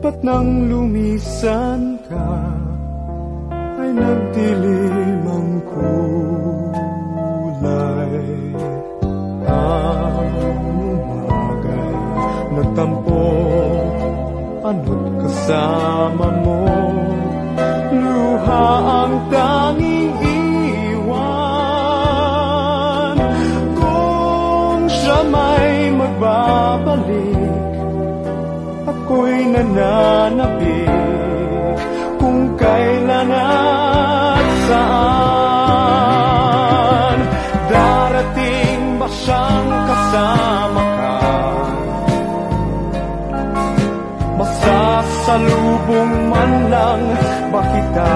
Ba't nang lumisan ka ay nagdilim ang kulay? Ang umagay nagtampo, ano't kasama mo, luha ang tanging iwan. Kung siya may magbabalik, ako'y nananabik kung kailan at saan. Darating ba siyang kasama ka? Masasalubong man lang ba kita?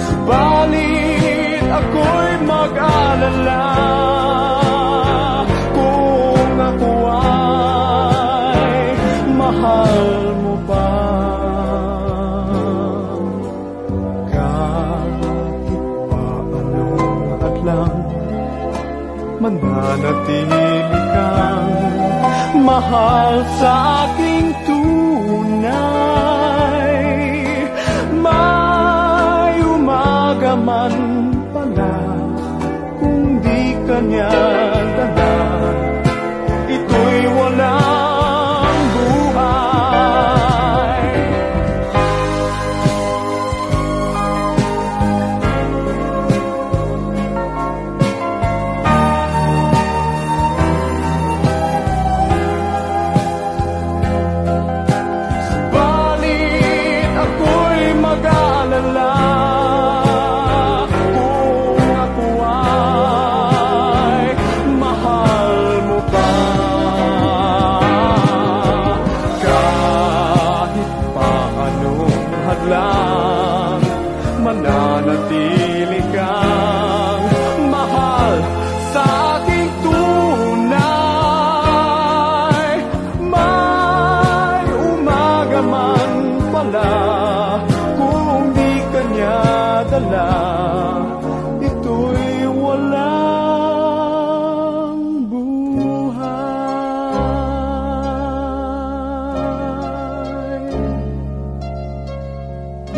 Subalit ako'y mag-alala kung ako ay mahal mo pa. Kahit pa anong hadlang, mananatili kang mahal sa aking tunay. May umaga man pala kung di kanya